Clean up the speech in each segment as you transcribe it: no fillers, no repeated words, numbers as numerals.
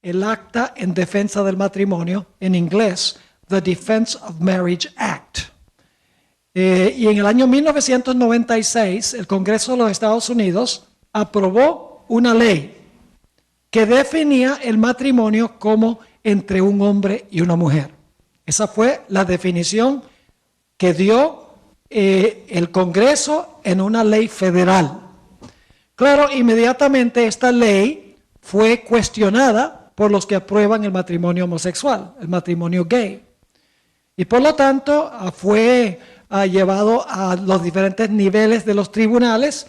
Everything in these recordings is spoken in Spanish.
el Acta en Defensa del Matrimonio, en inglés, The Defense of Marriage Act. Y en el año 1996, el Congreso de los Estados Unidos aprobó una ley que definía el matrimonio como entre un hombre y una mujer. Esa fue la definición que dio el Congreso en una ley federal. Claro, inmediatamente esta ley fue cuestionada por los que aprueban el matrimonio homosexual, el matrimonio gay. Y por lo tanto fue llevado a los diferentes niveles de los tribunales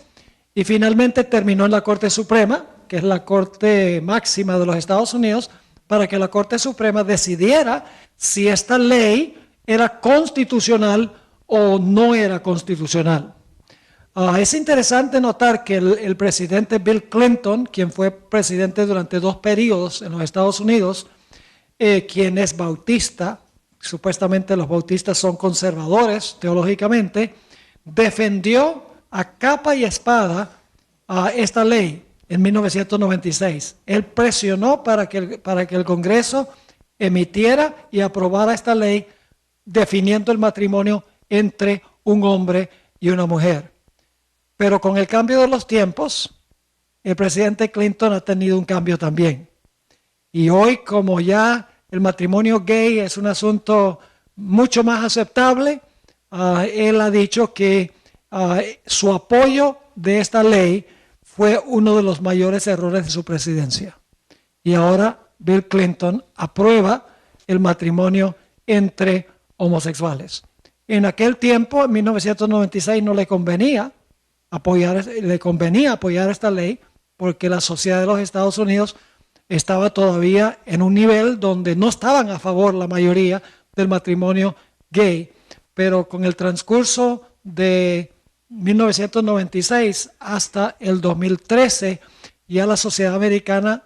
y finalmente terminó en la Corte Suprema, que es la Corte máxima de los Estados Unidos, para que la Corte Suprema decidiera si esta ley era constitucional o no era constitucional. Es interesante notar que el presidente Bill Clinton, quien fue presidente durante 2 periodos en los Estados Unidos, quien es bautista, supuestamente los bautistas son conservadores teológicamente, defendió a capa y espada esta ley en 1996. Él presionó para que el Congreso emitiera y aprobara esta ley definiendo el matrimonio entre un hombre y una mujer. Pero con el cambio de los tiempos, el presidente Clinton ha tenido un cambio también. Y hoy, como ya el matrimonio gay es un asunto mucho más aceptable, él ha dicho que su apoyo de esta ley fue uno de los mayores errores de su presidencia. Y ahora Bill Clinton aprueba el matrimonio entre homosexuales. En aquel tiempo, en 1996, no le convenía apoyar esta ley porque la sociedad de los Estados Unidos estaba todavía en un nivel donde no estaban a favor la mayoría del matrimonio gay. Pero con el transcurso de 1996 hasta el 2013, ya la sociedad americana,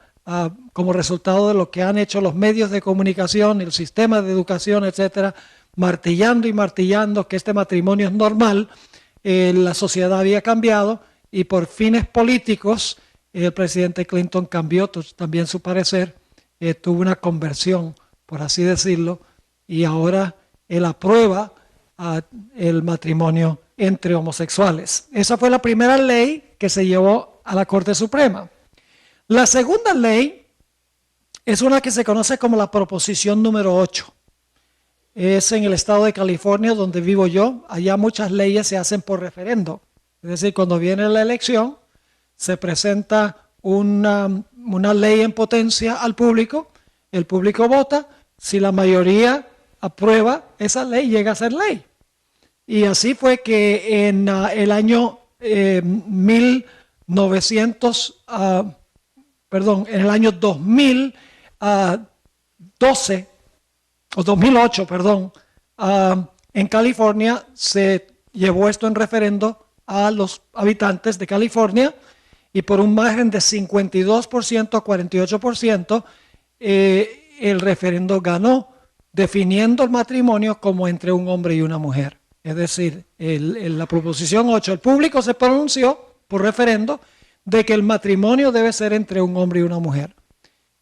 como resultado de lo que han hecho los medios de comunicación, el sistema de educación, etcétera, martillando y martillando que este matrimonio es normal, la sociedad había cambiado y por fines políticos el presidente Clinton cambió también su parecer, tuvo una conversión, por así decirlo, y ahora él aprueba el matrimonio entre homosexuales. Esa fue la primera ley que se llevó a la Corte Suprema. La segunda ley es una que se conoce como la Proposición número 8. Es en el estado de California, donde vivo yo. Allá muchas leyes se hacen por referendo. Es decir, cuando viene la elección, se presenta una ley en potencia al público, el público vota, si la mayoría aprueba esa ley, llega a ser ley. Y así fue que en el año en el año 2012, o 2008, en California se llevó esto en referendo a los habitantes de California y por un margen de 52% a 48%, el referendo ganó, definiendo el matrimonio como entre un hombre y una mujer. Es decir, la Proposición 8, el público se pronunció por referendo de que el matrimonio debe ser entre un hombre y una mujer.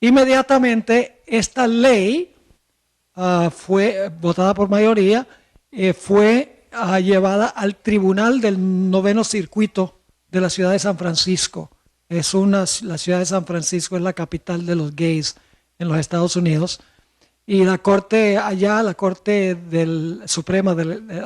Inmediatamente esta ley fue votada por mayoría, fue llevada al Tribunal del 9º Circuito de la ciudad de San Francisco. La ciudad de San Francisco es la capital de los gays en los Estados Unidos. Y la Corte allá, la Corte del Suprema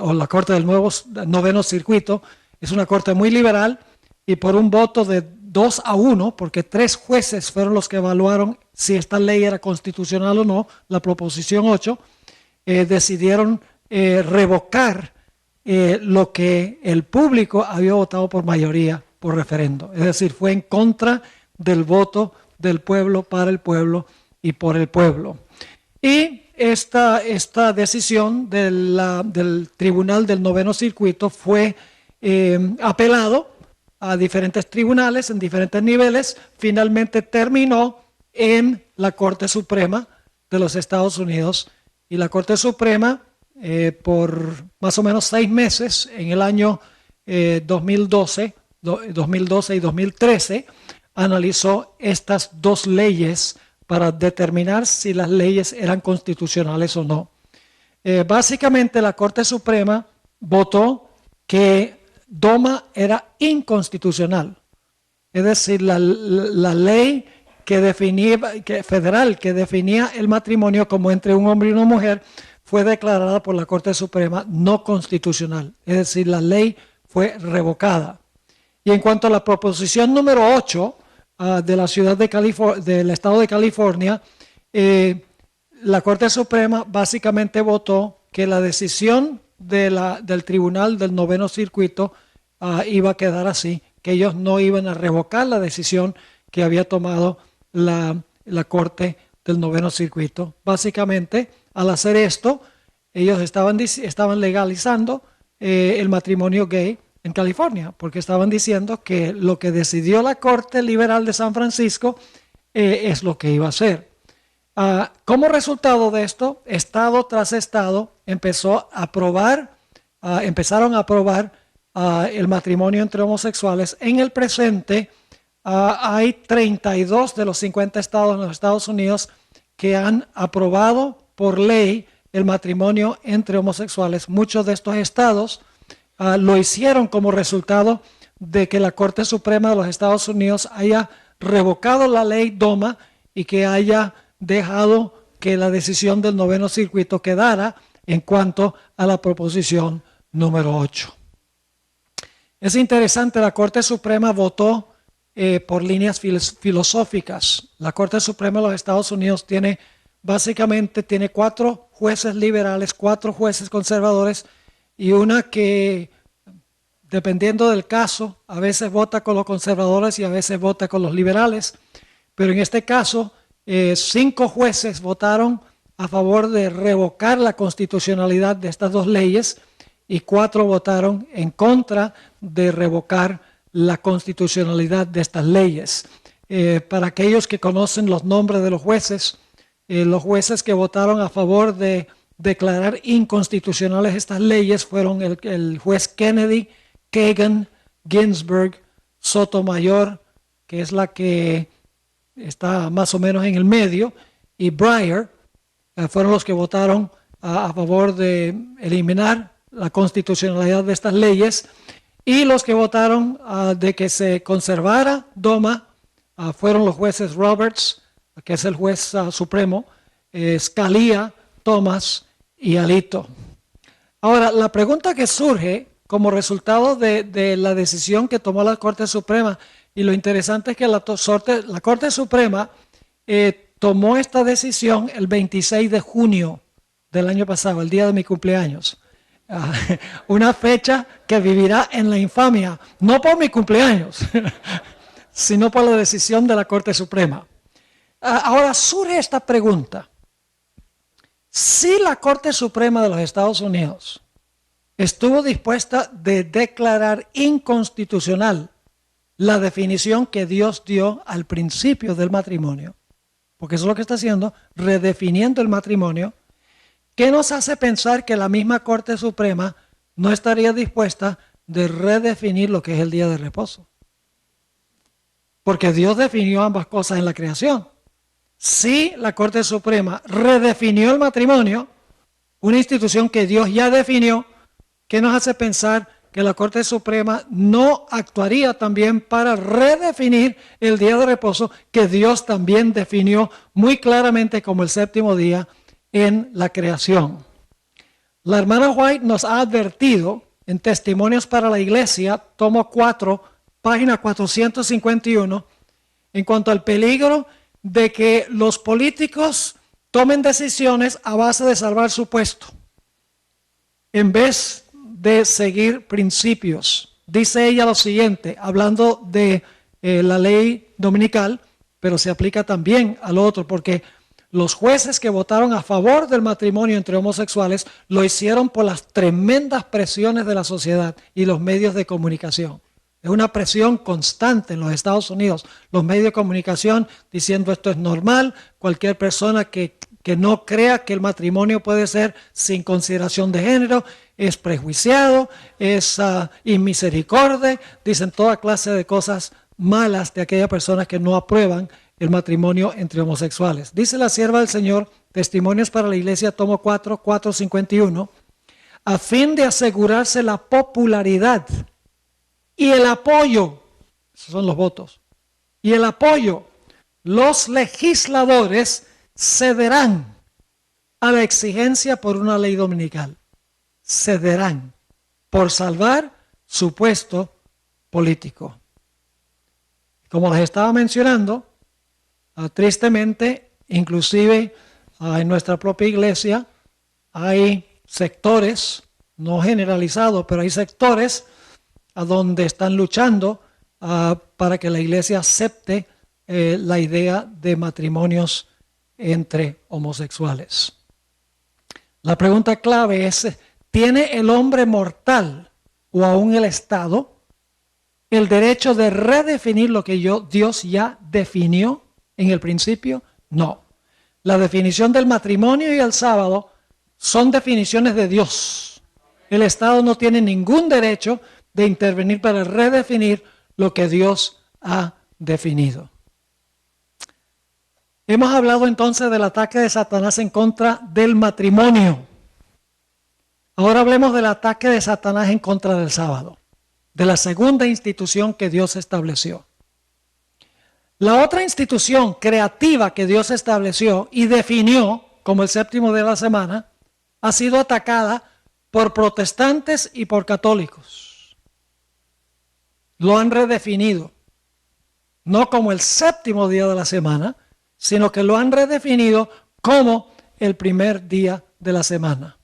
o la Corte del 9º Circuito, es una corte muy liberal y por un voto de 2-1, porque 3 jueces fueron los que evaluaron si esta ley era constitucional o no, la Proposición 8, decidieron revocar lo que el público había votado por mayoría por referendo. Es decir, fue en contra del voto del pueblo, para el pueblo y por el pueblo. Y esta decisión del Tribunal del 9º Circuito fue apelado a diferentes tribunales en diferentes niveles, finalmente terminó en la Corte Suprema de los Estados Unidos. Y la Corte Suprema, por más o menos 6 meses, en el año 2012 y 2013, analizó estas 2 leyes para determinar si las leyes eran constitucionales o no. Básicamente la Corte Suprema votó que DOMA era inconstitucional. Es decir, la ley federal que definía el matrimonio como entre un hombre y una mujer fue declarada por la Corte Suprema no constitucional. Es decir, la ley fue revocada. Y en cuanto a la proposición número 8 de la ciudad del estado de California, la Corte Suprema básicamente votó que la decisión del tribunal del noveno circuito iba a quedar así, que ellos no iban a revocar la decisión que había tomado la Corte del noveno circuito. Básicamente, al hacer esto, ellos estaban legalizando el matrimonio gay en California, porque estaban diciendo que lo que decidió la Corte Liberal de San Francisco es lo que iba a hacer. Como resultado de esto, estado tras estado empezaron a aprobar el matrimonio entre homosexuales. En el presente hay 32 de los 50 estados en los Estados Unidos que han aprobado por ley el matrimonio entre homosexuales. Muchos de estos estados lo hicieron como resultado de que la Corte Suprema de los Estados Unidos haya revocado la ley DOMA y que haya dejado que la decisión del noveno circuito quedara en cuanto a la proposición número 8. Es interesante, la Corte Suprema votó por líneas filosóficas. La Corte Suprema de los Estados Unidos básicamente tiene 4 jueces liberales, 4 jueces conservadores y una que, dependiendo del caso, a veces vota con los conservadores y a veces vota con los liberales. Pero en este caso, 5 jueces votaron a favor de revocar la constitucionalidad de estas 2 leyes y 4 votaron en contra de revocar la constitucionalidad de estas leyes. Para aquellos que conocen los nombres de los jueces que votaron a favor de declarar inconstitucionales estas leyes fueron el juez Kennedy, Kagan, Ginsburg, Sotomayor, que es la que está más o menos en el medio, y Breyer. Fueron los que votaron a favor de eliminar la constitucionalidad de estas leyes, y los que votaron de que se conservara DOMA fueron los jueces Roberts, que es el juez supremo, Scalia, Thomas y Alito. Ahora, la pregunta que surge como resultado de la decisión que tomó la Corte Suprema, y lo interesante es que la Corte Suprema tomó esta decisión el 26 de junio del año pasado, el día de mi cumpleaños. Una fecha que vivirá en la infamia, no por mi cumpleaños, sino por la decisión de la Corte Suprema. Ahora surge esta pregunta. Si la Corte Suprema de los Estados Unidos estuvo dispuesta de declarar inconstitucional la definición que Dios dio al principio del matrimonio, porque eso es lo que está haciendo, redefiniendo el matrimonio, ¿qué nos hace pensar que la misma Corte Suprema no estaría dispuesta de redefinir lo que es el día de reposo? Porque Dios definió ambas cosas en la creación. Si la Corte Suprema redefinió el matrimonio, una institución que Dios ya definió, ¿qué nos hace pensar que la Corte Suprema no actuaría también para redefinir el día de reposo que Dios también definió muy claramente como el séptimo día en la creación? La hermana White nos ha advertido en Testimonios para la Iglesia, tomo 4, página 451, en cuanto al peligro de que los políticos tomen decisiones a base de salvar su puesto, en vez de seguir principios. Dice ella lo siguiente, hablando de la ley dominical, pero se aplica también al otro, porque los jueces que votaron a favor del matrimonio entre homosexuales lo hicieron por las tremendas presiones de la sociedad y los medios de comunicación. Es una presión constante en los Estados Unidos. Los medios de comunicación diciendo esto es normal, cualquier persona que no crea que el matrimonio puede ser sin consideración de género es prejuiciado, es inmisericordia, dicen toda clase de cosas malas de aquellas personas que no aprueban el matrimonio entre homosexuales. Dice la sierva del Señor, Testimonios para la Iglesia, tomo 4, 451, a fin de asegurarse la popularidad y el apoyo, esos son los votos, y el apoyo, los legisladores cederán a la exigencia por una ley dominical. Cederán por salvar su puesto político. Como les estaba mencionando, tristemente, inclusive en nuestra propia iglesia, hay sectores, no generalizados, pero hay sectores a donde están luchando para que la iglesia acepte la idea de matrimonios entre homosexuales. La pregunta clave es, ¿tiene el hombre mortal o aún el Estado el derecho de redefinir lo que Dios ya definió en el principio? No. La definición del matrimonio y el sábado son definiciones de Dios. El Estado no tiene ningún derecho de intervenir para redefinir lo que Dios ha definido. Hemos hablado entonces del ataque de Satanás en contra del matrimonio. Ahora hablemos del ataque de Satanás en contra del sábado, de la segunda institución que Dios estableció. La otra institución creativa que Dios estableció y definió como el séptimo día de la semana ha sido atacada por protestantes y por católicos. Lo han redefinido, no como el séptimo día de la semana, sino que lo han redefinido como el primer día de la semana.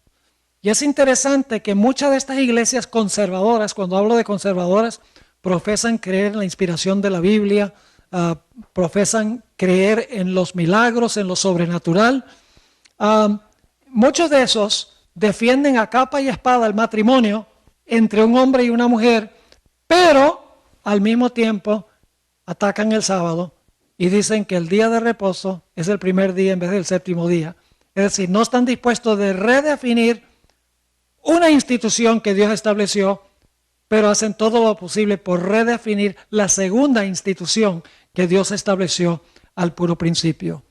Y es interesante que muchas de estas iglesias conservadoras, cuando hablo de conservadoras, profesan creer en la inspiración de la Biblia, profesan creer en los milagros, en lo sobrenatural. Muchos de esos defienden a capa y espada el matrimonio entre un hombre y una mujer, pero al mismo tiempo atacan el sábado y dicen que el día de reposo es el primer día en vez del séptimo día. Es decir, no están dispuestos de redefinir una institución que Dios estableció, pero hacen todo lo posible por redefinir la segunda institución que Dios estableció al puro principio.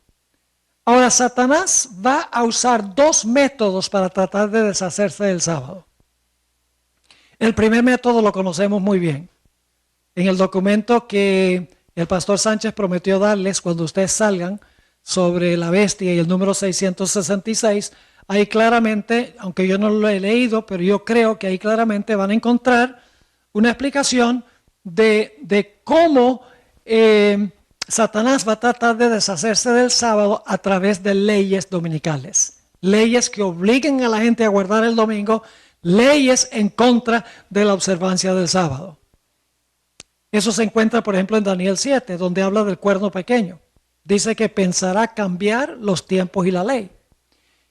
Ahora, Satanás va a usar dos métodos para tratar de deshacerse del sábado. El primer método lo conocemos muy bien. En el documento que el pastor Sánchez prometió darles cuando ustedes salgan sobre la bestia y el número 666, ahí claramente, aunque yo no lo he leído, pero yo creo que ahí claramente van a encontrar una explicación de cómo Satanás va a tratar de deshacerse del sábado a través de leyes dominicales. Leyes que obliguen a la gente a guardar el domingo, leyes en contra de la observancia del sábado. Eso se encuentra, por ejemplo, en Daniel 7, donde habla del cuerno pequeño. Dice que pensará cambiar los tiempos y la ley.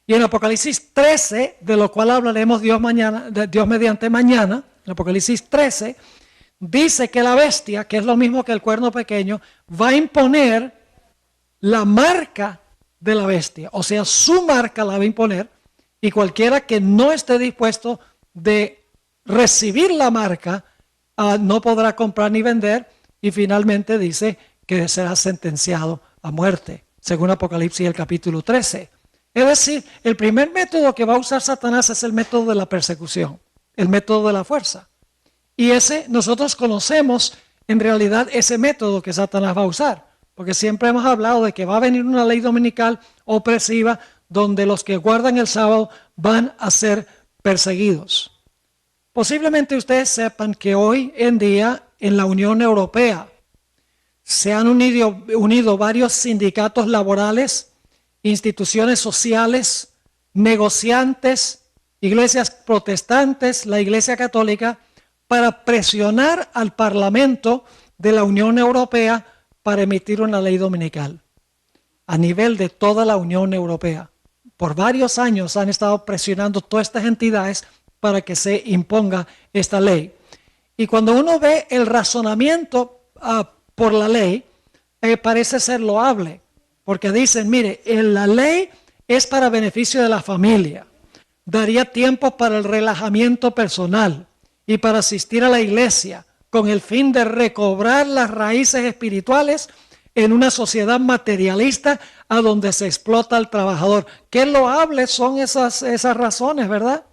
Y en Apocalipsis 13, de lo cual hablaremos Dios mediante mañana, en Apocalipsis 13, dice que la bestia, que es lo mismo que el cuerno pequeño, va a imponer la marca de la bestia. O sea, su marca la va a imponer, y cualquiera que no esté dispuesto de recibir la marca, no podrá comprar ni vender, y finalmente dice que será sentenciado a muerte, según Apocalipsis el capítulo 13. Es decir, el primer método que va a usar Satanás es el método de la persecución, el método de la fuerza. Y nosotros conocemos en realidad ese método que Satanás va a usar, porque siempre hemos hablado de que va a venir una ley dominical opresiva donde los que guardan el sábado van a ser perseguidos. Posiblemente ustedes sepan que hoy en día en la Unión Europea se han unido varios sindicatos laborales, instituciones sociales, negociantes, iglesias protestantes, la Iglesia Católica, para presionar al Parlamento de la Unión Europea para emitir una ley dominical a nivel de toda la Unión Europea. Por varios años han estado presionando todas estas entidades para que se imponga esta ley. Y cuando uno ve el razonamiento por la ley, parece ser loable, porque dicen, mire, la ley es para beneficio de la familia, daría tiempo para el relajamiento personal y para asistir a la iglesia con el fin de recobrar las raíces espirituales en una sociedad materialista a donde se explota al trabajador. Qué loables son esas razones, ¿verdad?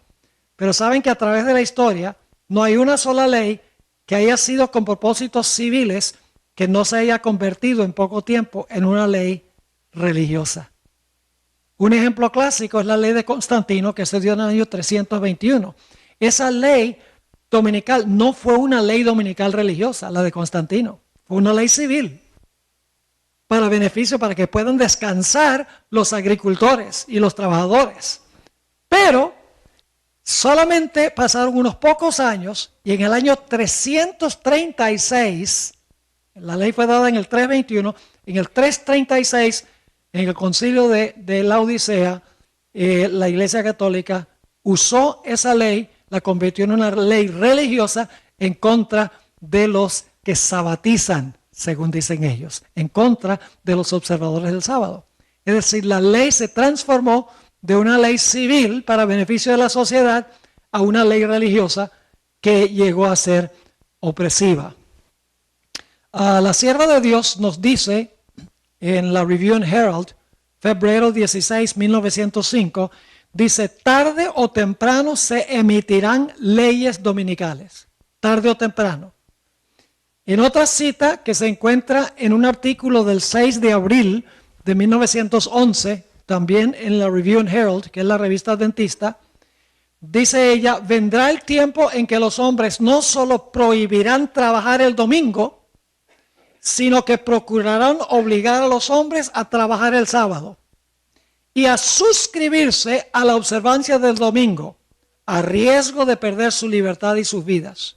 Pero saben que a través de la historia no hay una sola ley que haya sido con propósitos civiles que no se haya convertido en poco tiempo en una ley religiosa. Un ejemplo clásico es la ley de Constantino, que se dio en el año 321. Esa ley dominical no fue una ley dominical religiosa, la de Constantino. Fue una ley civil para beneficio, para que puedan descansar los agricultores y los trabajadores. Pero solamente pasaron unos pocos años y en el año 336, la ley fue dada en el 321, en el 336, en el concilio de la Odisea, la Iglesia Católica usó esa ley, la convirtió en una ley religiosa en contra de los que sabatizan, según dicen ellos, en contra de los observadores del sábado. Es decir, la ley se transformó de una ley civil para beneficio de la sociedad a una ley religiosa que llegó a ser opresiva. La sierva de Dios nos dice en la Review and Herald, febrero 16, 1905, dice, tarde o temprano se emitirán leyes dominicales, tarde o temprano. En otra cita que se encuentra en un artículo del 6 de abril de 1911, también en la Review and Herald, que es la revista adventista, dice ella, vendrá el tiempo en que los hombres no solo prohibirán trabajar el domingo, sino que procurarán obligar a los hombres a trabajar el sábado y a suscribirse a la observancia del domingo, a riesgo de perder su libertad y sus vidas.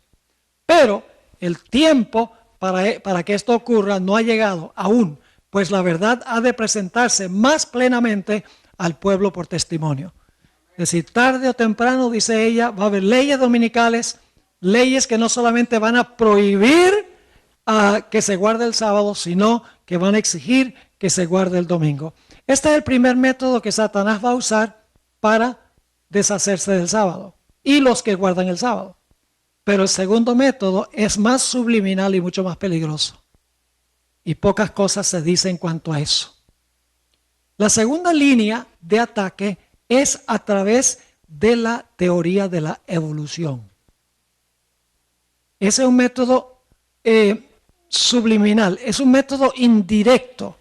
Pero el tiempo para que esto ocurra no ha llegado aún, pues la verdad ha de presentarse más plenamente al pueblo por testimonio. Es decir, tarde o temprano, dice ella, va a haber leyes dominicales, leyes que no solamente van a prohibir que se guarde el sábado, sino que van a exigir que se guarde el domingo. Este es el primer método que Satanás va a usar para deshacerse del sábado y los que guardan el sábado. Pero el segundo método es más subliminal y mucho más peligroso. Y pocas cosas se dicen en cuanto a eso. La segunda línea de ataque es a través de la teoría de la evolución. Ese es un método subliminal, es un método indirecto,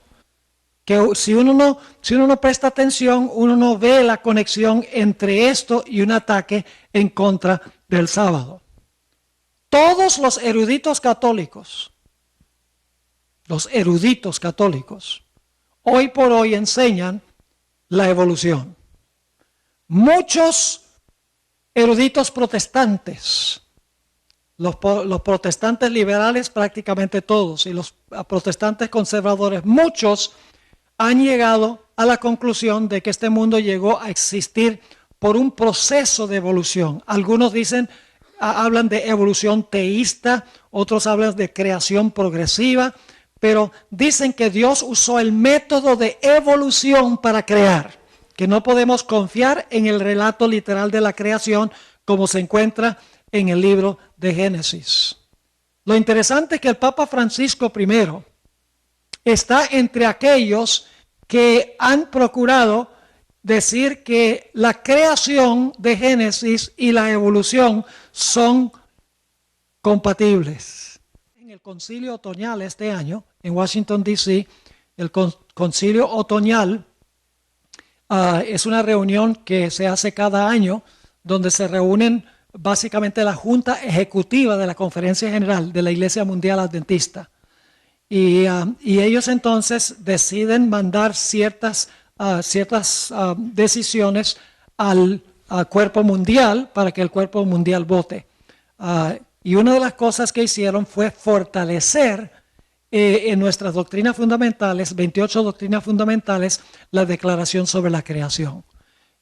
que si uno no presta atención, uno no ve la conexión entre esto y un ataque en contra del sábado. Todos los eruditos católicos, hoy por hoy enseñan la evolución. Muchos eruditos protestantes, los protestantes liberales prácticamente todos y los protestantes conservadores, muchos han llegado a la conclusión de que este mundo llegó a existir por un proceso de evolución. Algunos hablan de evolución teísta, otros hablan de creación progresiva, pero dicen que Dios usó el método de evolución para crear, que no podemos confiar en el relato literal de la creación como se encuentra en el libro de Génesis. Lo interesante es que el Papa Francisco I está entre aquellos que han procurado decir que la creación de Génesis y la evolución son compatibles. En el concilio otoñal este año, en Washington, D.C., el concilio otoñal es una reunión que se hace cada año donde se reúnen básicamente la Junta Ejecutiva de la Conferencia General de la Iglesia Mundial Adventista. Y ellos entonces deciden mandar ciertas decisiones al cuerpo mundial para que el cuerpo mundial vote. Y una de las cosas que hicieron fue fortalecer en nuestras doctrinas fundamentales, 28 doctrinas fundamentales, la declaración sobre la creación.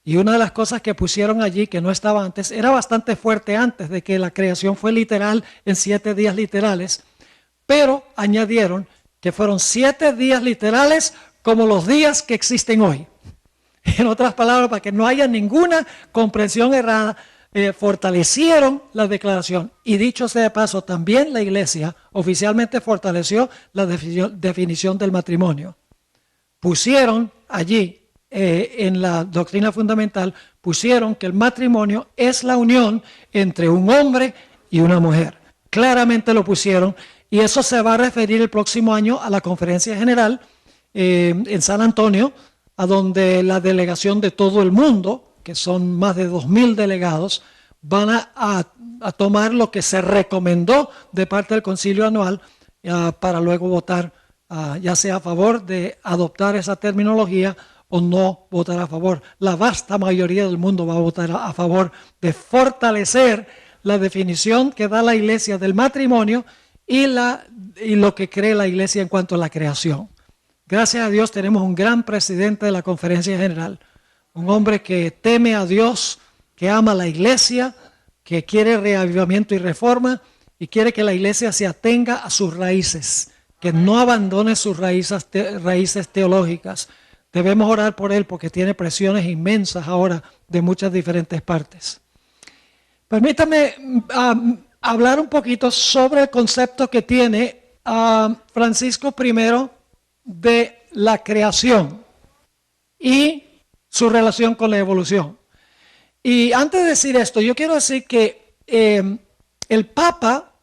Y una de las cosas que pusieron allí, que no estaba antes, era bastante fuerte antes de que la creación fue literal en 7 días literales, pero añadieron que fueron 7 días literales como los días que existen hoy. En otras palabras, para que no haya ninguna comprensión errada, fortalecieron la declaración. Y dicho sea de paso, también la iglesia oficialmente fortaleció la definición del matrimonio. Pusieron allí, en la doctrina fundamental, pusieron que el matrimonio es la unión entre un hombre y una mujer. Claramente lo pusieron, y eso se va a referir el próximo año a la conferencia general en San Antonio, a donde la delegación de todo el mundo, que son más de 2,000 delegados, van a tomar lo que se recomendó de parte del concilio anual para luego votar, ya sea a favor de adoptar esa terminología o no votar a favor. La vasta mayoría del mundo va a votar a favor de fortalecer la definición que da la iglesia del matrimonio y lo que cree la iglesia en cuanto a la creación. Gracias a Dios tenemos un gran presidente de la conferencia general, un hombre que teme a Dios, que ama a la iglesia, que quiere reavivamiento y reforma y quiere que la iglesia se atenga a sus raíces, que no abandone sus raíces teológicas. Debemos orar por él porque tiene presiones inmensas ahora de muchas diferentes partes. Permítame hablar un poquito sobre el concepto que tiene Francisco I de la creación y su relación con la evolución. Y antes de decir esto, yo quiero decir que el Papa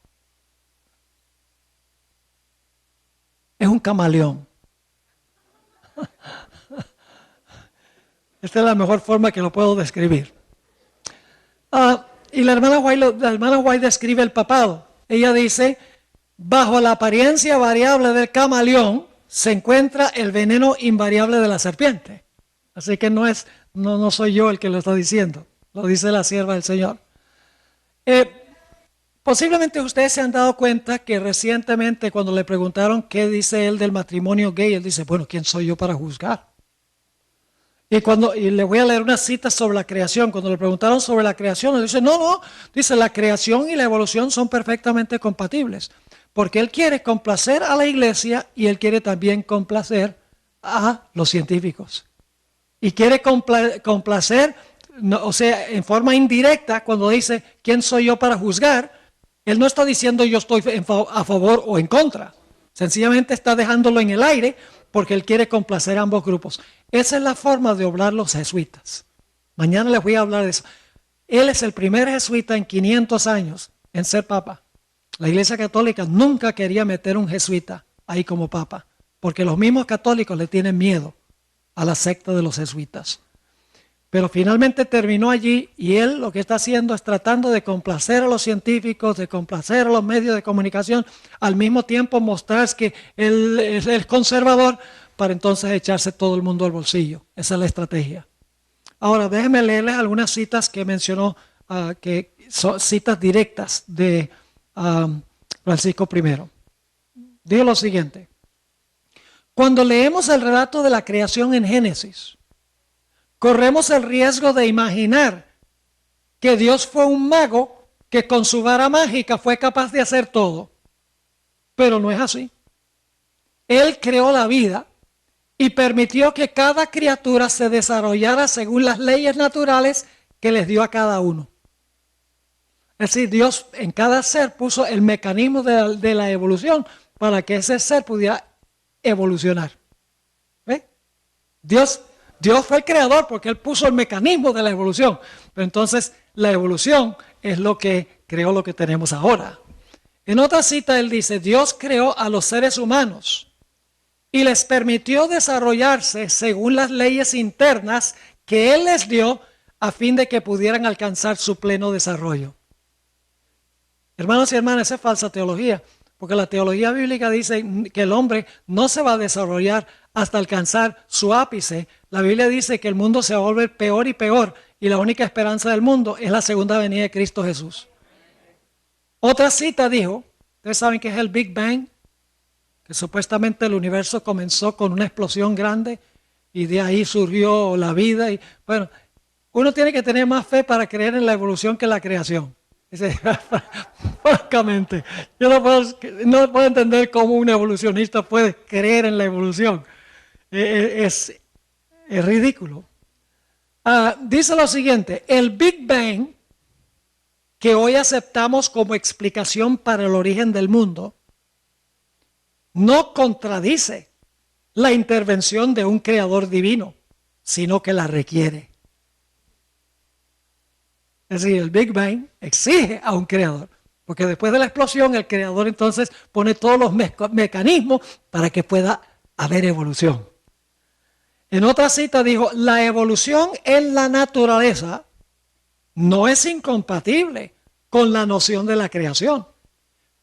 es un camaleón. Esta es la mejor forma que lo puedo describir. Y la hermana White describe el papado. Ella dice, bajo la apariencia variable del camaleón se encuentra el veneno invariable de la serpiente. Así que no soy yo el que lo está diciendo, lo dice la sierva del Señor. Posiblemente ustedes se han dado cuenta que recientemente cuando le preguntaron qué dice él del matrimonio gay, él dice, bueno, ¿quién soy yo para juzgar? Y le voy a leer una cita sobre la creación. Cuando le preguntaron sobre la creación, él dice, no, dice, la creación y la evolución son perfectamente compatibles. Porque él quiere complacer a la iglesia y él quiere también complacer a los científicos. Y quiere complacer, o sea, en forma indirecta, cuando dice, ¿quién soy yo para juzgar? Él no está diciendo yo estoy a favor o en contra. Sencillamente está dejándolo en el aire porque él quiere complacer a ambos grupos. Esa es la forma de obrar los jesuitas. Mañana les voy a hablar de eso. Él es el primer jesuita en 500 años en ser papa. La Iglesia Católica nunca quería meter un jesuita ahí como papa, porque los mismos católicos le tienen miedo a la secta de los jesuitas. Pero finalmente terminó allí y él lo que está haciendo es tratando de complacer a los científicos, de complacer a los medios de comunicación, al mismo tiempo mostrar que él es el conservador para entonces echarse todo el mundo al bolsillo. Esa es la estrategia. Ahora déjenme leerles algunas citas que mencionó, que son citas directas de Francisco I. Dijo lo siguiente: cuando leemos el relato de la creación en Génesis, corremos el riesgo de imaginar que Dios fue un mago que con su vara mágica fue capaz de hacer todo. Pero no es así. Él creó la vida y permitió que cada criatura se desarrollara según las leyes naturales que les dio a cada uno. Es decir, Dios en cada ser puso el mecanismo de la evolución para que ese ser pudiera evolucionar. ¿Ve? Dios fue el creador porque Él puso el mecanismo de la evolución. Pero entonces la evolución es lo que creó lo que tenemos ahora. En otra cita Él dice, Dios creó a los seres humanos y les permitió desarrollarse según las leyes internas que Él les dio a fin de que pudieran alcanzar su pleno desarrollo. Hermanos y hermanas, esa es falsa teología, porque la teología bíblica dice que el hombre no se va a desarrollar hasta alcanzar su ápice. La Biblia dice que el mundo se va a volver peor y peor y la única esperanza del mundo es la segunda venida de Cristo Jesús. Otra cita dijo, ustedes saben que es el Big Bang, que supuestamente el universo comenzó con una explosión grande y de ahí surgió la vida. Y bueno, uno tiene que tener más fe para creer en la evolución que en la creación. Francamente, yo no puedo entender cómo un evolucionista puede creer en la evolución. Es ridículo. Dice lo siguiente, el Big Bang que hoy aceptamos como explicación para el origen del mundo no contradice la intervención de un creador divino, sino que la requiere. Es decir, el Big Bang exige a un creador, porque después de la explosión el creador entonces pone todos los mecanismos para que pueda haber evolución. En otra cita dijo, la evolución en la naturaleza no es incompatible con la noción de la creación,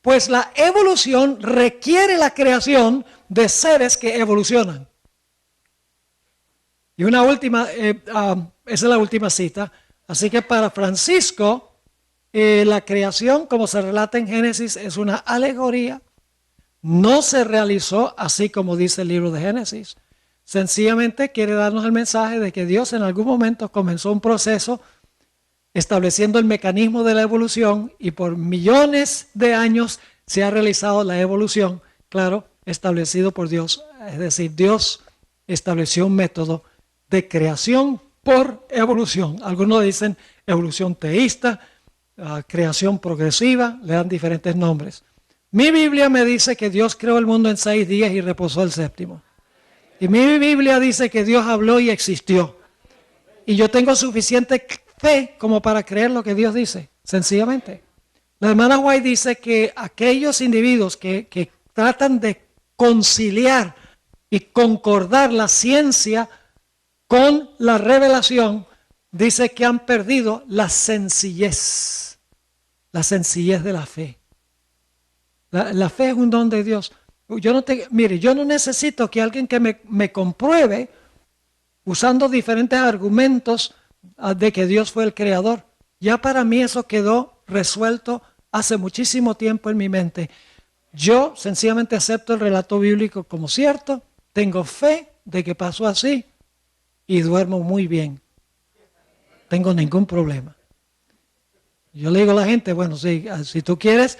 pues la evolución requiere la creación de seres que evolucionan. Y una última, esa es la última cita. Así que para Francisco, la creación, como se relata en Génesis, es una alegoría. No se realizó así como dice el libro de Génesis. Sencillamente quiere darnos el mensaje de que Dios en algún momento comenzó un proceso estableciendo el mecanismo de la evolución y por millones de años se ha realizado la evolución, claro, establecido por Dios. Es decir, Dios estableció un método de creación por evolución. Algunos dicen evolución teísta, creación progresiva, le dan diferentes nombres. Mi Biblia me dice que Dios creó el mundo en 6 días y reposó el séptimo. Y mi Biblia dice que Dios habló y existió. Y yo tengo suficiente fe como para creer lo que Dios dice, sencillamente. La hermana White dice que aquellos individuos que tratan de conciliar y concordar la ciencia con la revelación, dice que han perdido la sencillez de la fe. La fe es un don de Dios. Mire, yo no necesito que alguien que me compruebe usando diferentes argumentos de que Dios fue el creador. Ya para mí eso quedó resuelto hace muchísimo tiempo en mi mente. Yo sencillamente acepto el relato bíblico como cierto, tengo fe de que pasó así y duermo muy bien. No tengo ningún problema. Yo le digo a la gente, bueno, si tú quieres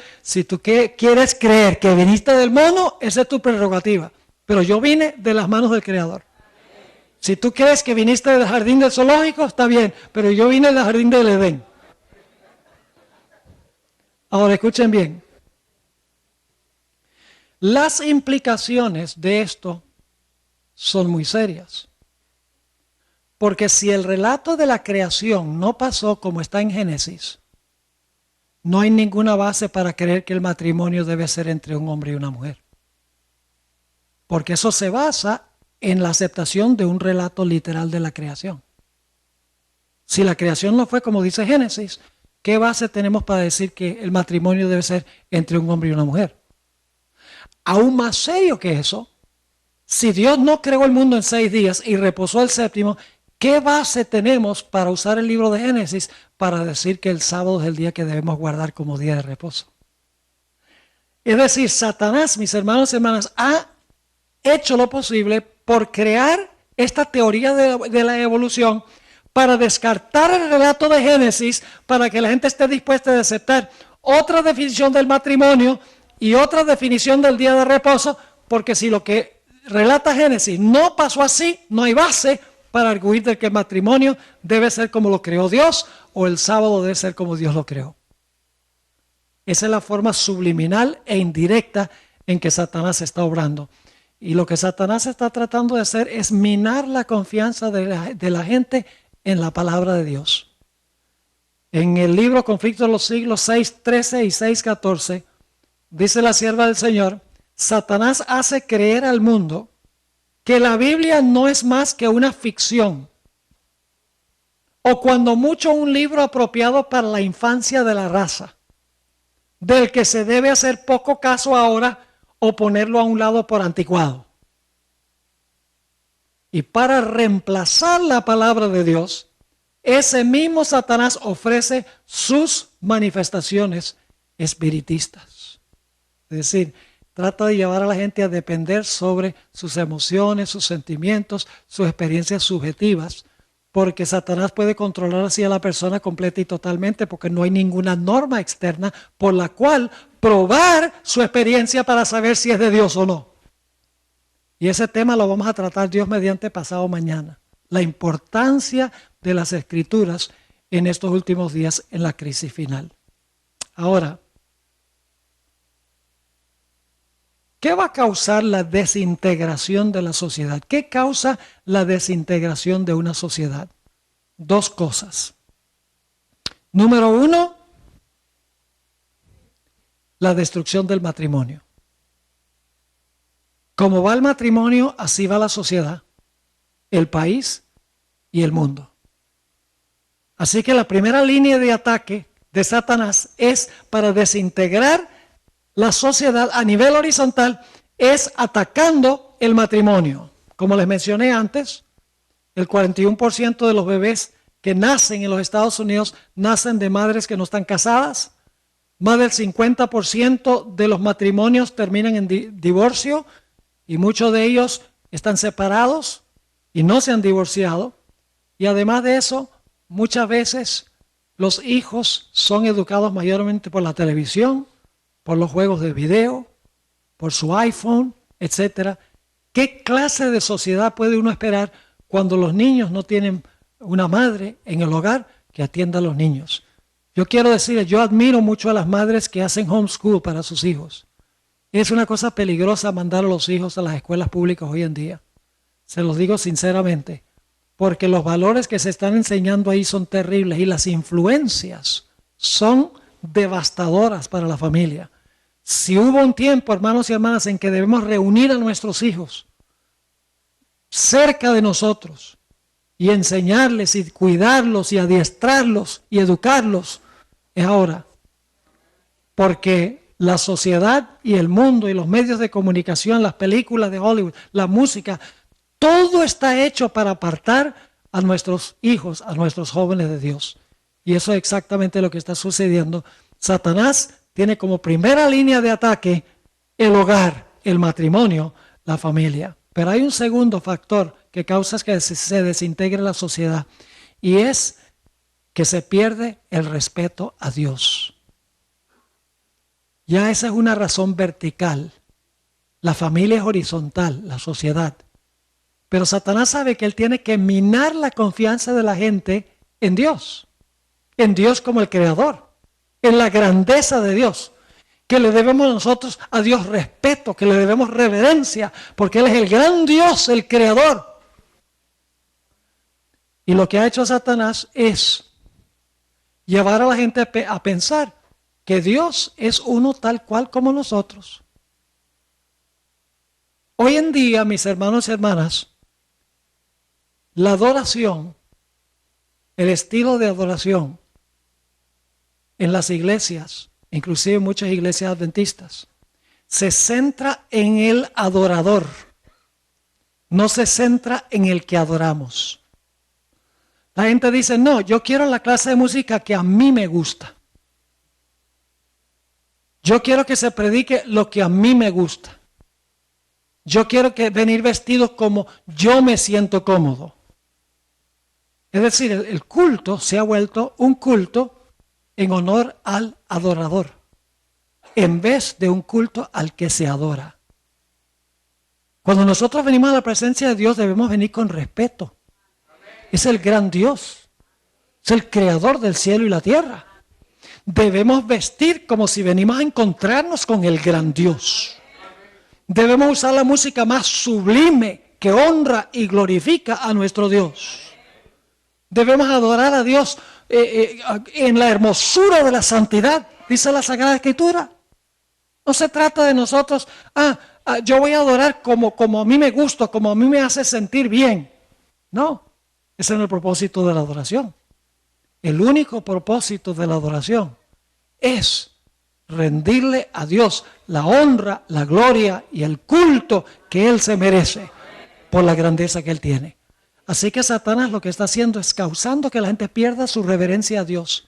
creer que viniste del mono, esa es tu prerrogativa. Pero yo vine de las manos del Creador. Si tú crees que viniste del jardín del zoológico, está bien, pero yo vine del jardín del Edén. Ahora escuchen bien. Las implicaciones de esto son muy serias. Porque si el relato de la creación no pasó como está en Génesis, no hay ninguna base para creer que el matrimonio debe ser entre un hombre y una mujer. Porque eso se basa en la aceptación de un relato literal de la creación. Si la creación no fue como dice Génesis, ¿qué base tenemos para decir que el matrimonio debe ser entre un hombre y una mujer? Aún más serio que eso, si Dios no creó el mundo en 6 días y reposó el séptimo, ¿qué base tenemos para usar el libro de Génesis para decir que el sábado es el día que debemos guardar como día de reposo? Es decir, Satanás, mis hermanos y hermanas, ha hecho lo posible por crear esta teoría de la evolución para descartar el relato de Génesis, para que la gente esté dispuesta a aceptar otra definición del matrimonio y otra definición del día de reposo, porque si lo que relata Génesis no pasó así, no hay base para arguir de que el matrimonio debe ser como lo creó Dios o el sábado debe ser como Dios lo creó. Esa es la forma subliminal e indirecta en que Satanás está obrando. Y lo que Satanás está tratando de hacer es minar la confianza de la gente en la palabra de Dios. En el libro Conflicto de los Siglos 6:13 y 6:14, dice la sierva del Señor, Satanás hace creer al mundo que la Biblia no es más que una ficción, o cuando mucho un libro apropiado para la infancia de la raza, del que se debe hacer poco caso ahora o ponerlo a un lado por anticuado. Y para reemplazar la palabra de Dios, ese mismo Satanás ofrece sus manifestaciones espiritistas. Es decir, trata de llevar a la gente a depender sobre sus emociones, sus sentimientos, sus experiencias subjetivas, porque Satanás puede controlar así a la persona completa y totalmente, porque no hay ninguna norma externa por la cual probar su experiencia para saber si es de Dios o no. Y ese tema lo vamos a tratar Dios mediante pasado mañana. La importancia de las Escrituras en estos últimos días en la crisis final. Ahora, ¿qué va a causar la desintegración de la sociedad? ¿Qué causa la desintegración de una sociedad? Dos cosas. Número uno, la destrucción del matrimonio. Como va el matrimonio, así va la sociedad, el país y el mundo. Así que la primera línea de ataque de Satanás es para desintegrar la sociedad a nivel horizontal, es atacando el matrimonio. Como les mencioné antes, el 41% de los bebés que nacen en los Estados Unidos nacen de madres que no están casadas. Más del 50% de los matrimonios terminan en divorcio y muchos de ellos están separados y no se han divorciado. Y además de eso, muchas veces los hijos son educados mayormente por la televisión, por los juegos de video, por su iPhone, etc. ¿Qué clase de sociedad puede uno esperar cuando los niños no tienen una madre en el hogar que atienda a los niños? Yo quiero decirles, yo admiro mucho a las madres que hacen homeschool para sus hijos. Es una cosa peligrosa mandar a los hijos a las escuelas públicas hoy en día. Se los digo sinceramente, porque los valores que se están enseñando ahí son terribles y las influencias son devastadoras para la familia. Si hubo un tiempo, hermanos y hermanas, en que debemos reunir a nuestros hijos cerca de nosotros y enseñarles y cuidarlos y adiestrarlos y educarlos, es ahora. Porque la sociedad y el mundo y los medios de comunicación, las películas de Hollywood, la música, todo está hecho para apartar a nuestros hijos, a nuestros jóvenes de Dios. Y eso es exactamente lo que está sucediendo. Satanás tiene como primera línea de ataque el hogar, el matrimonio, la familia. Pero hay un segundo factor que causa que se desintegre la sociedad y es que se pierde el respeto a Dios. Ya esa es una razón vertical. La familia es horizontal, la sociedad. Pero Satanás sabe que él tiene que minar la confianza de la gente en Dios como el Creador, en la grandeza de Dios, que le debemos nosotros a Dios respeto, que le debemos reverencia, porque Él es el gran Dios, el Creador. Y lo que ha hecho Satanás es llevar a la gente a pensar que Dios es uno tal cual como nosotros. Hoy en día, mis hermanos y hermanas, la adoración, el estilo de adoración en las iglesias, inclusive muchas iglesias adventistas, se centra en el adorador, no se centra en el que adoramos. La gente dice, no, yo quiero la clase de música que a mí me gusta. Yo quiero que se predique lo que a mí me gusta. Yo quiero venir vestido como yo me siento cómodo. Es decir, el culto se ha vuelto un culto en honor al adorador, en vez de un culto al que se adora. Cuando nosotros venimos a la presencia de Dios debemos venir con respeto. Es el gran Dios, es el creador del cielo y la tierra. Debemos vestir como si venimos a encontrarnos con el gran Dios. Debemos usar la música más sublime que honra y glorifica a nuestro Dios. Debemos adorar a Dios en la hermosura de la santidad, dice la Sagrada Escritura. No se trata de nosotros, yo voy a adorar como a mí me gusta, como a mí me hace sentir bien. No, ese no es el propósito de la adoración. El único propósito de la adoración es rendirle a Dios la honra, la gloria y el culto que Él se merece por la grandeza que Él tiene. Así que Satanás lo que está haciendo es causando que la gente pierda su reverencia a Dios.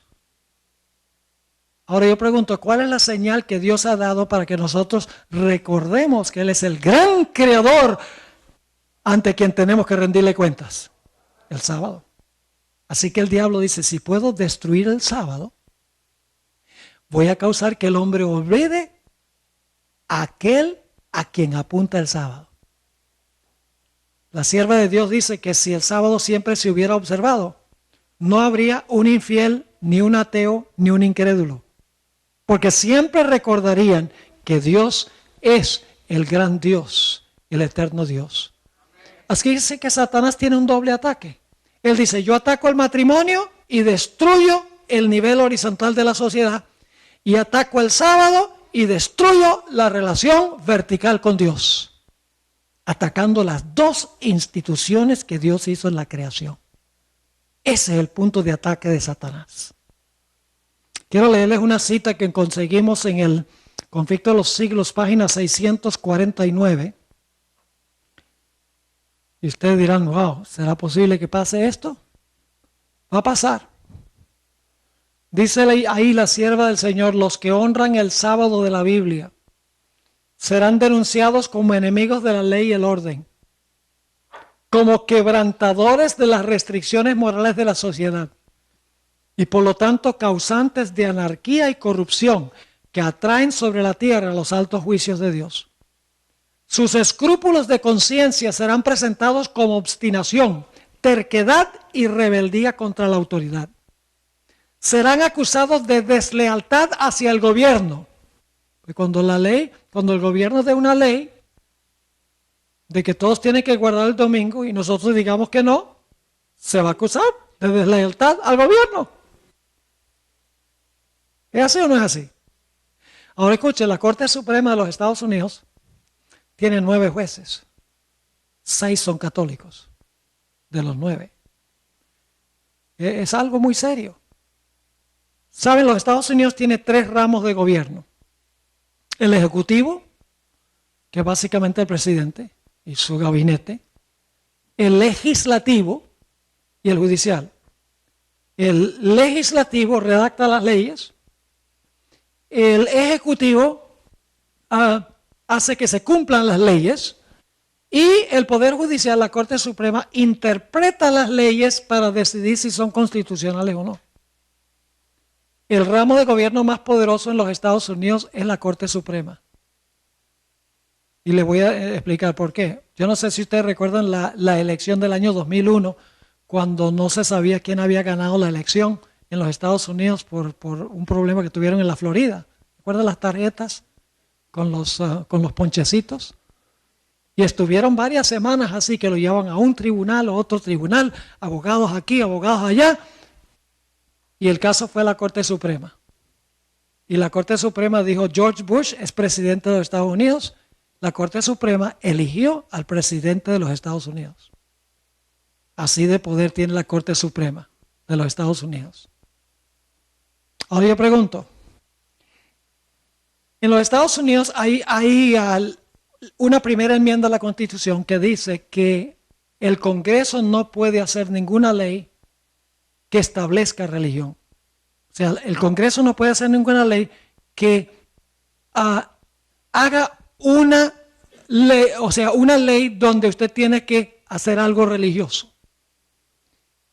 Ahora yo pregunto, ¿cuál es la señal que Dios ha dado para que nosotros recordemos que Él es el gran creador ante quien tenemos que rendirle cuentas? El sábado. Así que el diablo dice, si puedo destruir el sábado, voy a causar que el hombre olvide a aquel a quien apunta el sábado. La sierva de Dios dice que si el sábado siempre se hubiera observado, no habría un infiel, ni un ateo, ni un incrédulo. porque siempre recordarían que Dios es el gran Dios, el eterno Dios. Así dice que Satanás tiene un doble ataque. Él dice, yo ataco el matrimonio y destruyo el nivel horizontal de la sociedad, y ataco el sábado y destruyo la relación vertical con Dios, atacando las dos instituciones que Dios hizo en la creación. Ese es el punto de ataque de Satanás. Quiero leerles una cita que conseguimos en el Conflicto de los Siglos, página 649. Y ustedes dirán, wow, ¿será posible que pase esto? Va a pasar. Dice ahí la sierva del Señor, los que honran el sábado de la Biblia serán denunciados como enemigos de la ley y el orden, como quebrantadores de las restricciones morales de la sociedad y por lo tanto causantes de anarquía y corrupción que atraen sobre la tierra los altos juicios de Dios. Sus escrúpulos de conciencia serán presentados como obstinación, terquedad y rebeldía contra la autoridad. Serán acusados de deslealtad hacia el gobierno. Y cuando el gobierno dé una ley de que todos tienen que guardar el domingo y nosotros digamos que no, se va a acusar de deslealtad al gobierno. ¿Es así o no es así? Ahora escuchen, la Corte Suprema de los Estados Unidos tiene 9 jueces. 6 son católicos, de los 9. Es algo muy serio. Saben, los Estados Unidos tiene 3 ramos de gobierno. El ejecutivo, que es básicamente el presidente y su gabinete. El legislativo y el judicial. El legislativo redacta las leyes. El ejecutivo hace que se cumplan las leyes. Y el Poder Judicial, la Corte Suprema, interpreta las leyes para decidir si son constitucionales o no. El ramo de gobierno más poderoso en los Estados Unidos es la Corte Suprema. Y les voy a explicar por qué. Yo no sé si ustedes recuerdan la elección del año 2001, cuando no se sabía quién había ganado la elección en los Estados Unidos por un problema que tuvieron en la Florida. ¿Recuerdan las tarjetas con los ponchecitos? Y estuvieron varias semanas así, que lo llevaban a un tribunal o otro tribunal, abogados aquí, abogados allá. Y el caso fue a la Corte Suprema. Y la Corte Suprema dijo, George Bush es presidente de los Estados Unidos. La Corte Suprema eligió al presidente de los Estados Unidos. Así de poder tiene la Corte Suprema de los Estados Unidos. Ahora yo pregunto, en los Estados Unidos hay una primera enmienda a la Constitución que dice que el Congreso no puede hacer ninguna ley que establezca religión. O sea, el Congreso no puede hacer ninguna ley que haga una ley, o sea, una ley donde usted tiene que hacer algo religioso.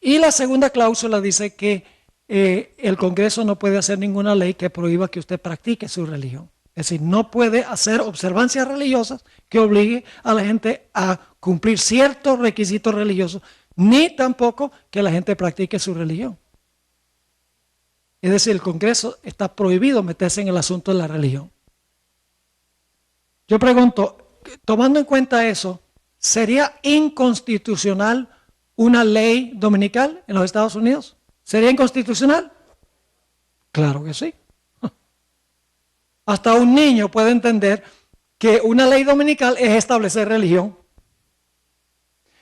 Y la segunda cláusula dice que el Congreso no puede hacer ninguna ley que prohíba que usted practique su religión. Es decir, no puede hacer observancias religiosas que obligue a la gente a cumplir ciertos requisitos religiosos, ni tampoco que la gente practique su religión. Es decir, el Congreso está prohibido meterse en el asunto de la religión. Yo pregunto, tomando en cuenta eso, ¿sería inconstitucional una ley dominical en los Estados Unidos? ¿Sería inconstitucional? Claro que sí. Hasta un niño puede entender que una ley dominical es establecer religión.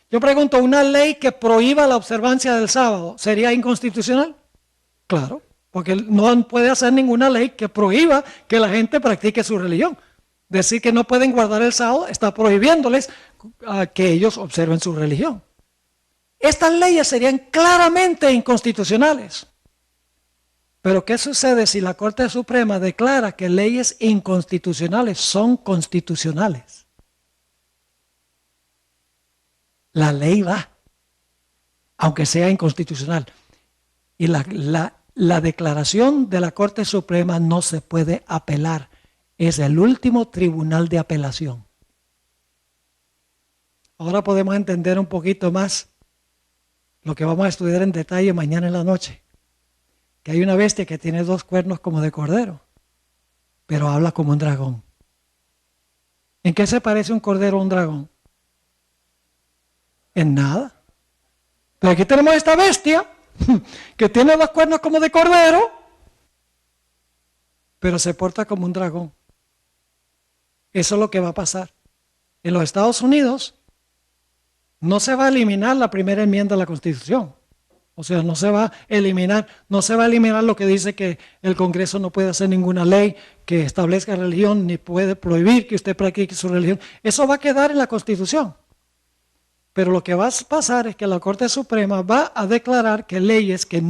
Yo pregunto, ¿una ley que prohíba la observancia del sábado sería inconstitucional? Claro, porque no puede hacer ninguna ley que prohíba que la gente practique su religión. Decir que no pueden guardar el sábado está prohibiéndoles que ellos observen su religión. Estas leyes serían claramente inconstitucionales. Pero ¿qué sucede si la Corte Suprema declara que leyes inconstitucionales son constitucionales? La ley va, aunque sea inconstitucional. Y la declaración de la Corte Suprema no se puede apelar. Es el último tribunal de apelación. Ahora podemos entender un poquito más lo que vamos a estudiar en detalle mañana en la noche. Que hay una bestia que tiene 2 cuernos como de cordero. pero habla como un dragón. ¿En qué se parece un cordero a un dragón? En nada. Pero aquí tenemos esta bestia que tiene los cuernos como de cordero, pero se porta como un dragón. Eso es lo que va a pasar. En los Estados Unidos no se va a eliminar la primera enmienda de la Constitución. O sea, no se va a eliminar lo que dice que el Congreso no puede hacer ninguna ley que establezca religión, ni puede prohibir que usted practique su religión. Eso va a quedar en la Constitución. Pero lo que va a pasar es que la Corte Suprema va a declarar que leyes que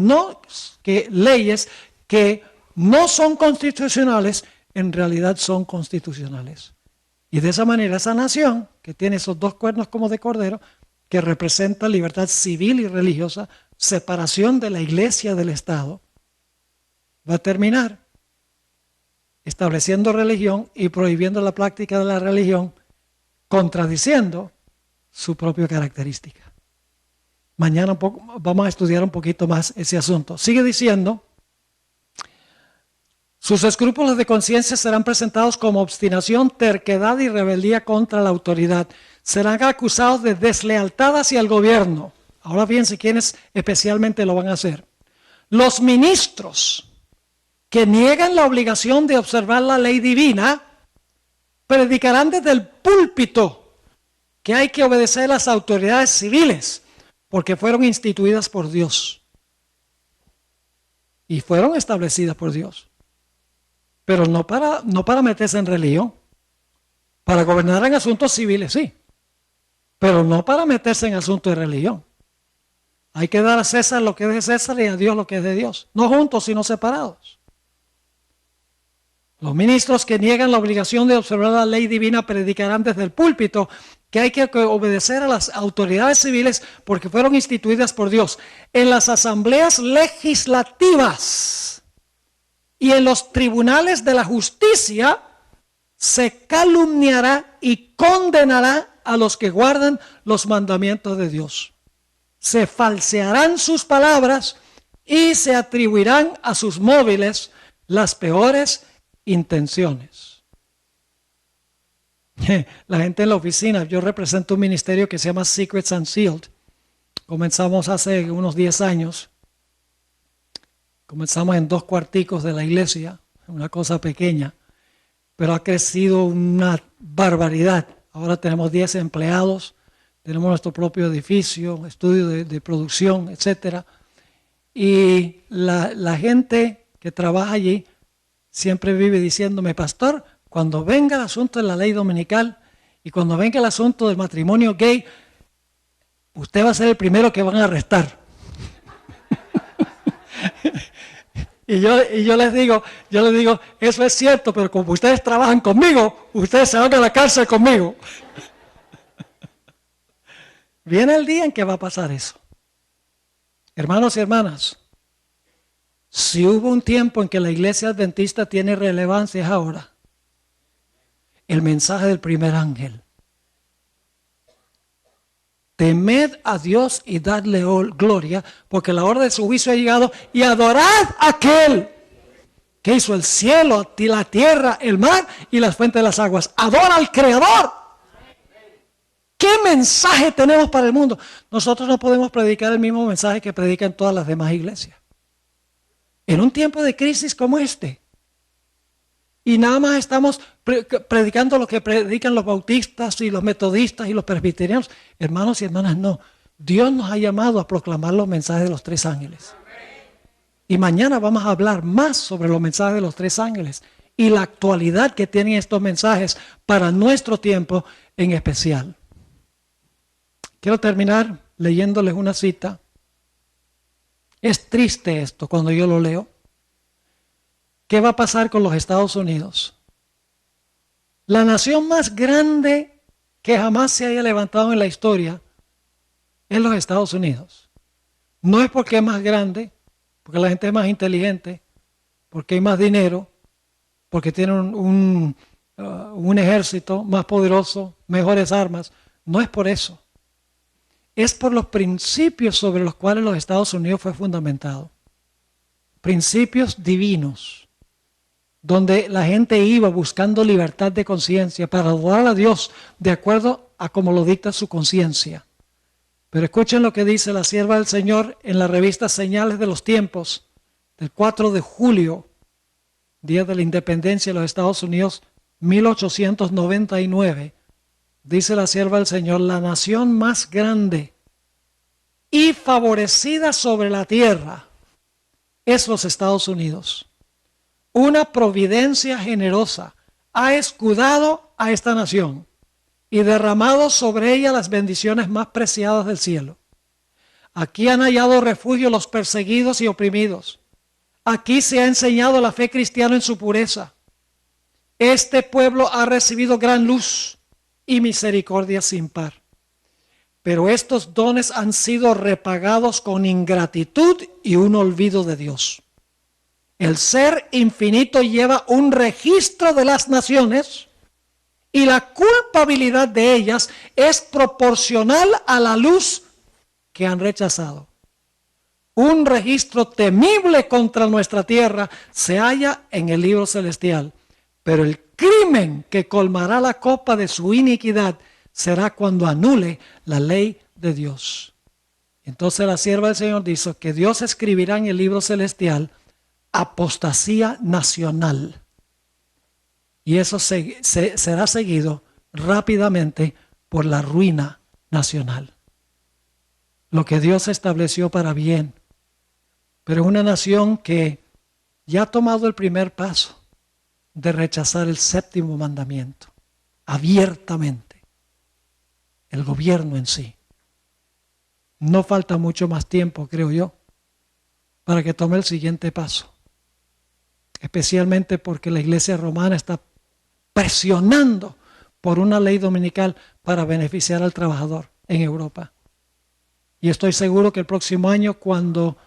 no son constitucionales, en realidad son constitucionales. Y de esa manera esa nación, que tiene esos dos cuernos como de cordero, que representa libertad civil y religiosa, separación de la iglesia del Estado, va a terminar estableciendo religión y prohibiendo la práctica de la religión, contradiciendo su propia característica. Mañana vamos a estudiar un poquito más ese asunto. Sigue diciendo, sus escrúpulos de conciencia serán presentados como obstinación, terquedad y rebeldía contra la autoridad. Serán acusados de deslealtad hacia el gobierno. Ahora fíjense quiénes especialmente lo van a hacer. Los ministros que niegan la obligación de observar la ley divina predicarán desde el púlpito que hay que obedecer a las autoridades civiles porque fueron instituidas por Dios y fueron establecidas por Dios. Pero no para meterse en religión, para gobernar en asuntos civiles, sí, pero no para meterse en asuntos de religión. Hay que dar a César lo que es de César y a Dios lo que es de Dios, no juntos sino separados. Los ministros que niegan la obligación de observar la ley divina predicarán desde el púlpito que hay que obedecer a las autoridades civiles porque fueron instituidas por Dios. En las asambleas legislativas y en los tribunales de la justicia se calumniará y condenará a los que guardan los mandamientos de Dios. Se falsearán sus palabras y se atribuirán a sus móviles las peores intenciones. La gente en la oficina, yo represento un ministerio que se llama Secrets Unsealed. Comenzamos hace unos 10 años. Comenzamos en 2 cuarticos de la iglesia, una cosa pequeña, pero ha crecido una barbaridad. Ahora tenemos 10 empleados, tenemos nuestro propio edificio, estudio de producción, etc. Y la gente que trabaja allí siempre vive diciéndome, pastor, cuando venga el asunto de la ley dominical y cuando venga el asunto del matrimonio gay, usted va a ser el primero que van a arrestar. Y yo les digo, eso es cierto, pero como ustedes trabajan conmigo, ustedes se van a la cárcel conmigo. Viene el día en que va a pasar eso. Hermanos y hermanas, si hubo un tiempo en que la iglesia adventista tiene relevancia es ahora. El mensaje del primer ángel. Temed a Dios y dadle gloria, porque la hora de su juicio ha llegado, y adorad a aquel que hizo el cielo, la tierra, el mar y las fuentes de las aguas. Adora al Creador. ¿Qué mensaje tenemos para el mundo? Nosotros no podemos predicar el mismo mensaje que predican todas las demás iglesias. En un tiempo de crisis como este, y nada más estamos predicando lo que predican los bautistas y los metodistas y los presbiterianos. Hermanos y hermanas, no. Dios nos ha llamado a proclamar los mensajes de los 3 ángeles. Y mañana vamos a hablar más sobre los mensajes de los 3 ángeles y la actualidad que tienen estos mensajes para nuestro tiempo en especial. Quiero terminar leyéndoles una cita. Es triste esto cuando yo lo leo. ¿Qué va a pasar con los Estados Unidos? La nación más grande que jamás se haya levantado en la historia es los Estados Unidos. No es porque es más grande, porque la gente es más inteligente, porque hay más dinero, porque tiene un ejército más poderoso, mejores armas. No es por eso. Es por los principios sobre los cuales los Estados Unidos fue fundamentado. Principios divinos. donde la gente iba buscando libertad de conciencia para adorar a Dios de acuerdo a como lo dicta su conciencia. Pero escuchen lo que dice la sierva del Señor en la revista Señales de los Tiempos, del 4 de julio, día de la independencia de los Estados Unidos, 1899. Dice la sierva del Señor: la nación más grande y favorecida sobre la tierra es los Estados Unidos. Una providencia generosa ha escudado a esta nación y derramado sobre ella las bendiciones más preciadas del cielo. Aquí han hallado refugio los perseguidos y oprimidos. Aquí se ha enseñado la fe cristiana en su pureza. Este pueblo ha recibido gran luz y misericordia sin par. Pero estos dones han sido repagados con ingratitud y un olvido de Dios. El Ser Infinito lleva un registro de las naciones y la culpabilidad de ellas es proporcional a la luz que han rechazado. Un registro temible contra nuestra tierra se halla en el libro celestial, pero el crimen que colmará la copa de su iniquidad será cuando anule la ley de Dios. Entonces la sierva del Señor dice que Dios escribirá en el libro celestial apostasía nacional. Y eso será seguido rápidamente por la ruina nacional. Lo que Dios estableció para bien. Pero es una nación que ya ha tomado el primer paso de rechazar el séptimo mandamiento abiertamente. El gobierno en sí. No falta mucho más tiempo, creo yo, para que tome el siguiente paso. Especialmente porque la Iglesia romana está presionando por una ley dominical para beneficiar al trabajador en Europa. Y estoy seguro que el próximo año, cuando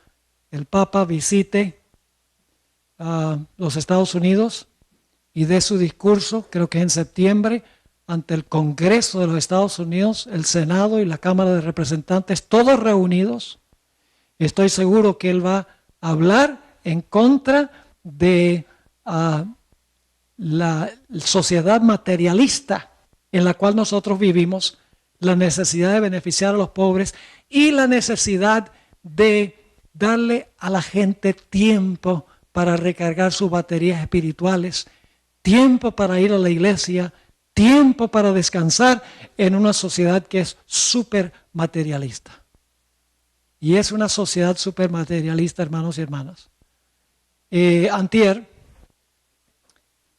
el Papa visite los Estados Unidos y dé su discurso, creo que en septiembre, ante el Congreso de los Estados Unidos, el Senado y la Cámara de Representantes, todos reunidos, estoy seguro que él va a hablar en contra de la sociedad materialista en la cual nosotros vivimos, la necesidad de beneficiar a los pobres y la necesidad de darle a la gente tiempo para recargar sus baterías espirituales, tiempo para ir a la iglesia, tiempo para descansar en una sociedad que es súper materialista. Y es una sociedad súper materialista, hermanos y hermanas. Antier,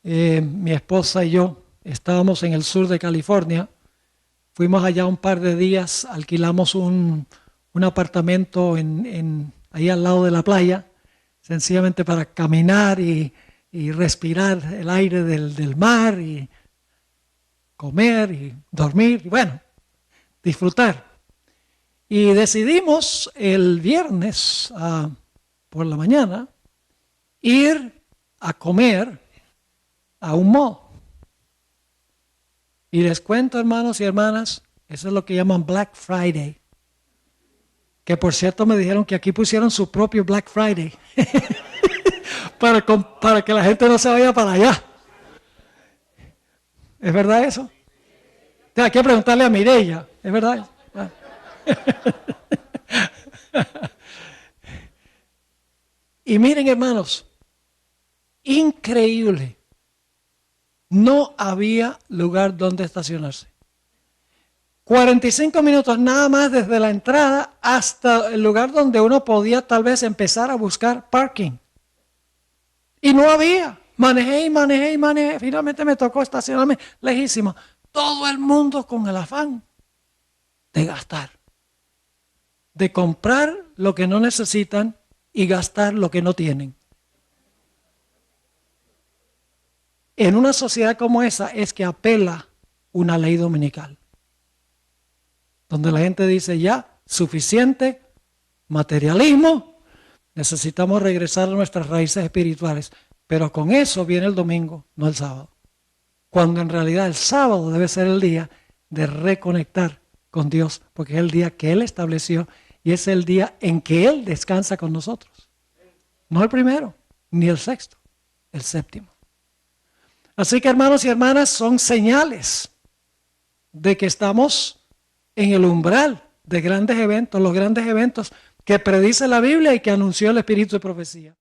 mi esposa y yo estábamos en el sur de California. Fuimos allá un par de días, alquilamos un apartamento ahí al lado de la playa, sencillamente para caminar y respirar el aire del mar y comer y dormir y bueno, disfrutar. Y decidimos el viernes por la mañana ir a comer a un mall. Y les cuento, hermanos y hermanas, eso es lo que llaman Black Friday. Que por cierto me dijeron que aquí pusieron su propio Black Friday para que la gente no se vaya para allá. ¿Es verdad eso? Hay que preguntarle a Mireya, ¿es verdad? Y miren, hermanos, increíble. No había lugar donde estacionarse. 45 minutos nada más desde la entrada hasta el lugar donde uno podía tal vez empezar a buscar parking. Y no había. Manejé. Finalmente me tocó estacionarme lejísimo. Todo el mundo con el afán de gastar. De comprar lo que no necesitan y gastar lo que no tienen. En una sociedad como esa es que apela una ley dominical. Donde la gente dice ya, suficiente, materialismo, necesitamos regresar a nuestras raíces espirituales. Pero con eso viene el domingo, no el sábado. Cuando en realidad el sábado debe ser el día de reconectar con Dios, porque es el día que Él estableció y es el día en que Él descansa con nosotros. No el primero, ni el sexto, el séptimo. Así que hermanos y hermanas, son señales de que estamos en el umbral de grandes eventos, los grandes eventos que predice la Biblia y que anunció el Espíritu de profecía.